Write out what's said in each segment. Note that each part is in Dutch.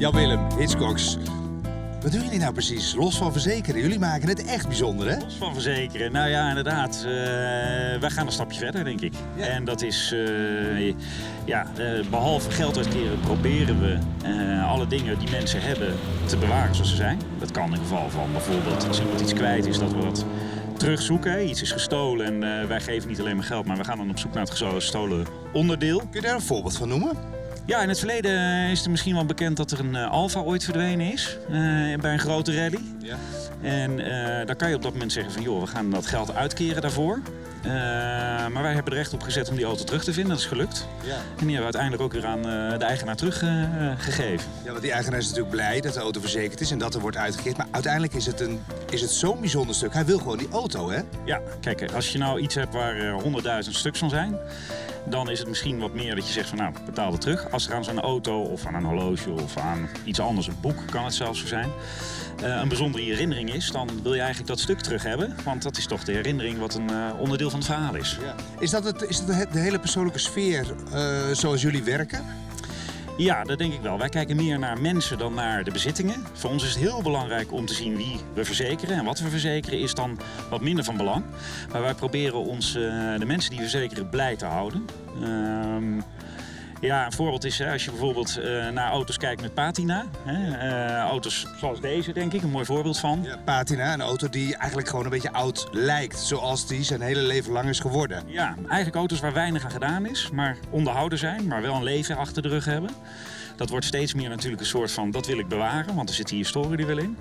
Jan-Willem, Hitchcocks. Wat doen jullie nou precies? Los van verzekeren. Jullie maken het echt bijzonder, hè? Los van verzekeren. Nou ja, inderdaad. Wij gaan een stapje verder, denk ik. Ja. En dat is, behalve geld uitkeren, proberen we alle dingen die mensen hebben te bewaren zoals ze zijn. Dat kan in geval van bijvoorbeeld als iemand iets kwijt is, dat we dat terugzoeken. Iets is gestolen en wij geven niet alleen maar geld, maar we gaan dan op zoek naar het gestolen onderdeel. Kun je daar een voorbeeld van noemen? Ja, in het verleden is er misschien wel bekend dat er een Alfa ooit verdwenen is bij een grote rally. Ja. En dan kan je op dat moment zeggen van joh, we gaan dat geld uitkeren daarvoor. Maar wij hebben er recht op gezet om die auto terug te vinden. Dat is gelukt. Ja. En die hebben we uiteindelijk ook weer aan de eigenaar teruggegeven. Ja, want die eigenaar is natuurlijk blij dat de auto verzekerd is en dat er wordt uitgekeerd. Maar uiteindelijk is het zo'n bijzonder stuk. Hij wil gewoon die auto, hè? Ja, kijk, als je nou iets hebt waar 100.000 stuks van zijn, dan is het misschien wat meer dat je zegt van nou, betaal het terug. Als er aan zo'n auto of aan een horloge of aan iets anders, een boek kan het zelfs zo zijn, een bijzondere herinnering is, dan wil je eigenlijk dat stuk terug hebben. Want dat is toch de herinnering wat een onderdeel van het verhaal is. Ja. Is dat de hele persoonlijke sfeer zoals jullie werken? Ja, dat denk ik wel. Wij kijken meer naar mensen dan naar de bezittingen. Voor ons is het heel belangrijk om te zien wie we verzekeren. En wat we verzekeren is dan wat minder van belang. Maar wij proberen ons, de mensen die we verzekeren, blij te houden. Ja, een voorbeeld is als je bijvoorbeeld naar auto's kijkt met patina. Auto's zoals deze, denk ik, een mooi voorbeeld van. Ja, patina, een auto die eigenlijk gewoon een beetje oud lijkt. Zoals die zijn hele leven lang is geworden. Ja, eigenlijk auto's waar weinig aan gedaan is, maar onderhouden zijn, maar wel een leven achter de rug hebben. Dat wordt steeds meer natuurlijk een soort van, dat wil ik bewaren, want er zit die historie er wel in.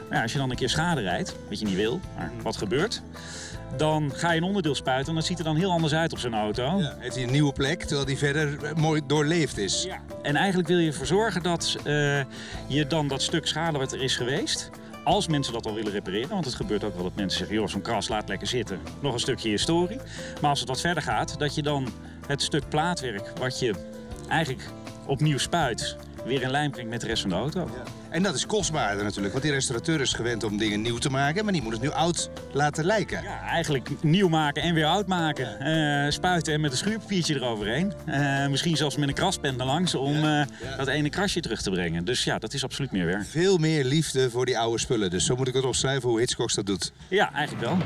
Maar ja, als je dan een keer schade rijdt, wat je niet wil, maar wat gebeurt, dan ga je een onderdeel spuiten en dat ziet er dan heel anders uit op zo'n auto. Ja, heeft hij een nieuwe plek, terwijl die verder mooi doorleefd is. Ja. En eigenlijk wil je ervoor zorgen dat je dan dat stuk schade wat er is geweest, als mensen dat al willen repareren, want het gebeurt ook wel dat mensen zeggen, joh, zo'n kras laat lekker zitten, nog een stukje historie. Maar als het wat verder gaat, dat je dan het stuk plaatwerk wat je eigenlijk opnieuw spuit, weer in lijn brengt met de rest van de auto. Ja. En dat is kostbaarder natuurlijk, want die restaurateur is gewend om dingen nieuw te maken, maar die moet het nu oud laten lijken. Ja, eigenlijk nieuw maken en weer oud maken. Ja. Spuiten en met een schuurpapiertje eroverheen. Misschien zelfs met een kraspen erlangs om dat ene krasje terug te brengen. Dus ja, dat is absoluut meer werk. Veel meer liefde voor die oude spullen, dus zo moet ik het opschrijven hoe Hitchcocks dat doet. Ja, eigenlijk wel.